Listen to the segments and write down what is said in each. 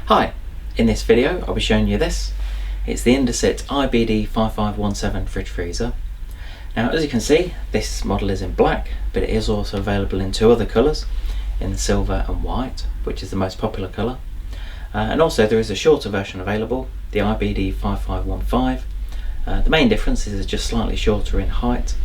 Hi, in this video I'll be showing you this. It's the Indesit IBD5517 Fridge Freezer. Now, as you can see, this model is in black, but it is also available in two other colours, in the silver and white, which is the most popular colour. And also there is a shorter version available, the IBD5515. The main difference is it's just slightly shorter in height,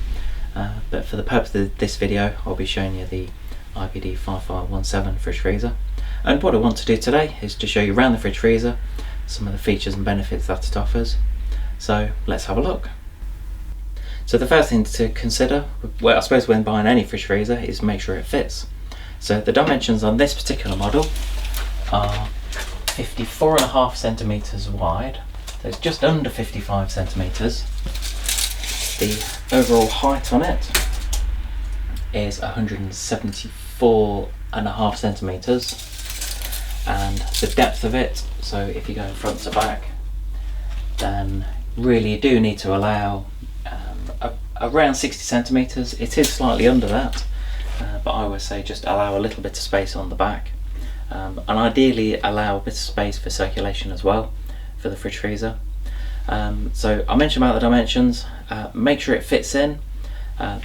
but for the purpose of this video I'll be showing you the IBD5517 Fridge Freezer. And what I want to do today is to show you around the fridge freezer, some of the features and benefits that it offers. So let's have a look. So the first thing to consider, well, I suppose when buying any fridge freezer, is make sure it fits. So the dimensions on this particular model are 54.5 centimeters wide, so it's just under 55 centimeters. The overall height on it is 174.5 centimeters, and the depth of it, so if you go front to back, then really you do need to allow around 60 centimeters. It is slightly under that, but I always say just allow a little bit of space on the back, and ideally allow a bit of space for circulation as well for the fridge freezer. So I mentioned about the dimensions. Make sure it fits in.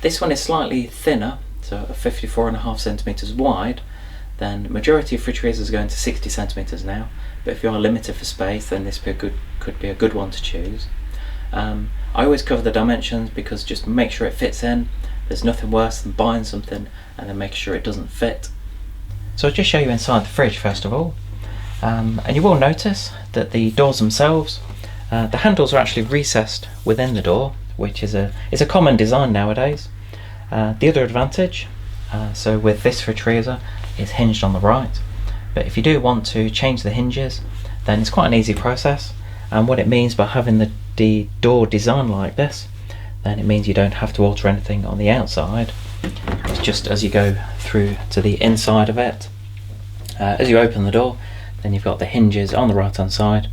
This one is slightly thinner, so 54.5 centimeters wide. Then majority of fridge freezers are going to 60 centimeters now, but if you are limited for space, then this could be a good one to choose. I always cover the dimensions because just make sure it fits in. There's nothing worse than buying something and then making sure it doesn't fit. So I'll just show you inside the fridge first of all, and you will notice that the doors themselves, the handles are actually recessed within the door, which is a common design nowadays. The other advantage, so with this fridge freezer, is hinged on the right, but if you do want to change the hinges, then it's quite an easy process. And what it means by having the door designed like this, then it means you don't have to alter anything on the outside. It's just as you go through to the inside of it, as you open the door, then you've got the hinges on the right hand side,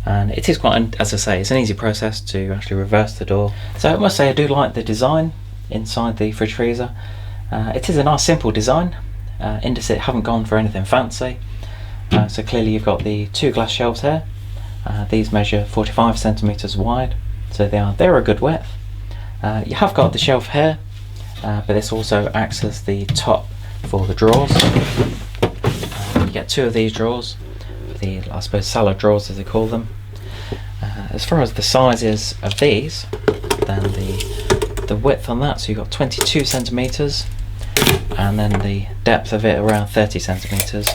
and it is quite, as I say, it's an easy process to actually reverse the door. So I must say I do like the design inside the fridge freezer. It is a nice simple design. Indesit haven't gone for anything fancy, so clearly you've got the two glass shelves here. These measure 45 centimeters wide, so they're a good width. You have got the shelf here, but this also acts as the top for the drawers. You get two of these drawers, I suppose salad drawers as they call them. As far as the sizes of these, then the width on that, so you've got 22 centimeters, and then the depth of it around 30 centimeters.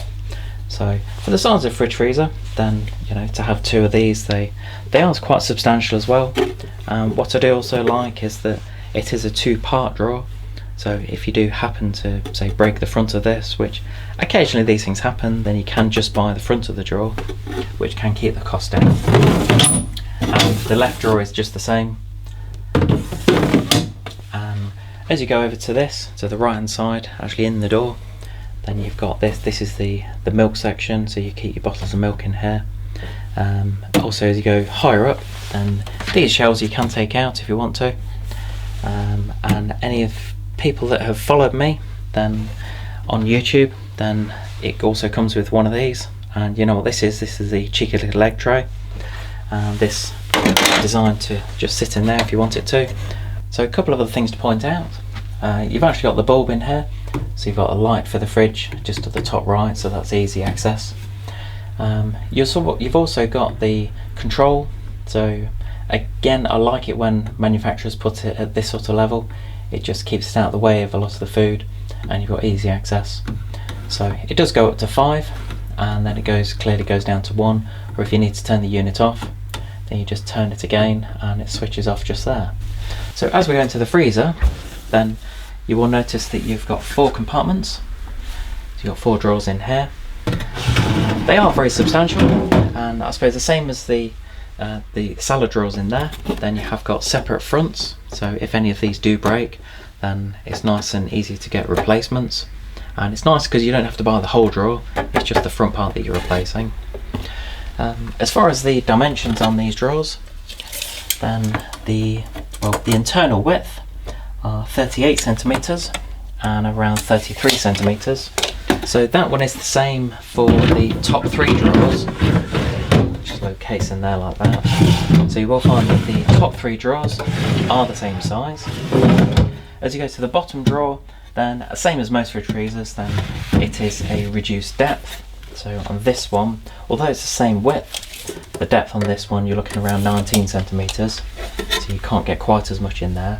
So for the size of fridge freezer, then to have two of these, they are quite substantial as well. What I do also like is that it is a two-part drawer, so if you do happen to say break the front of this, which occasionally these things happen, then you can just buy the front of the drawer, which can keep the cost down. And the left drawer is just the same. As you go over to this, to the right hand side, actually in the door, then you've got this is the milk section, so you keep your bottles of milk in here. Also, as you go higher up, then these shelves you can take out if you want to. And any of people that have followed me then on YouTube, then it also comes with one of these. And you know what this is the cheeky little egg tray. This is designed to just sit in there if you want it to. So a couple of other things to point out. You've actually got the bulb in here, so you've got a light for the fridge just at the top right, so that's easy access. You've also got the control, so again I like it when manufacturers put it at this sort of level. It just keeps it out of the way of a lot of the food, and you've got easy access. So it does go up to 5, and then it clearly goes down to 1, or if you need to turn the unit off, then you just turn it again and it switches off just there. So as we go into the freezer, then you will notice that you've got 4 compartments. So you've got 4 drawers in here. They are very substantial, and I suppose the same as the salad drawers in there, then you have got separate fronts, so if any of these do break, then it's nice and easy to get replacements. And it's nice because you don't have to buy the whole drawer, it's just the front part that you're replacing. As far as the dimensions on these drawers, then the internal width are 38 centimeters and around 33 centimeters. So that one is the same for the top 3 drawers, case in there like that. So you will find that the top 3 drawers are the same size. As you go to the bottom drawer, then same as most fridge freezers, then it is a reduced depth. So on this one, although it's the same width, the depth on this one you're looking around 19 centimeters, so you can't get quite as much in there.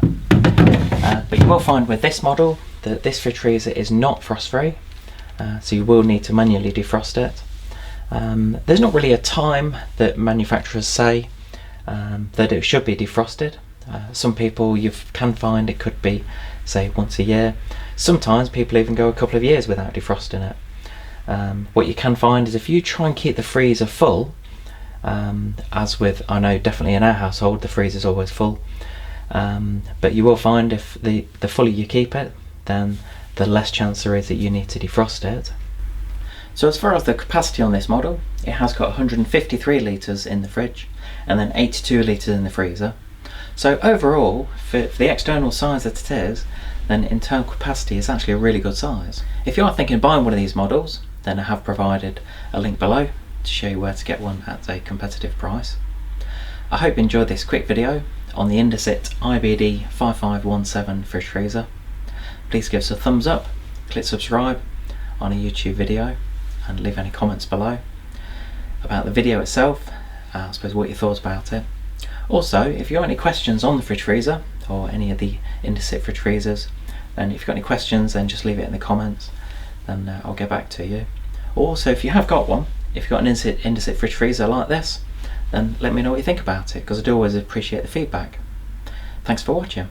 But you will find with this model that this fridge freezer is not frost free, so you will need to manually defrost it. There's not really a time that manufacturers say that it should be defrosted. Some people you can find it could be, say, once a year. Sometimes people even go a couple of years without defrosting it. What you can find is if you try and keep the freezer full, as with, I know definitely in our household the freezer's always full, but you will find if the fuller you keep it, then the less chance there is that you need to defrost it. So as far as the capacity on this model, it has got 153 litres in the fridge and then 82 litres in the freezer. So overall, for the external size that it is, then internal capacity is actually a really good size. If you are thinking of buying one of these models, then I have provided a link below to show you where to get one at a competitive price. I hope you enjoyed this quick video on the Indesit IBD5517 Fridge Freezer. Please give us a thumbs up, click subscribe on a YouTube video, and leave any comments below about the video itself, I suppose what you thought about it. Also, if you have any questions on the fridge freezer or any of the Indesit fridge freezers, then if you've got any questions, then just leave it in the comments, then I'll get back to you. Also, if you have got one, if you've got an Indesit fridge freezer like this, then let me know what you think about it, because I do always appreciate the feedback. Thanks for watching.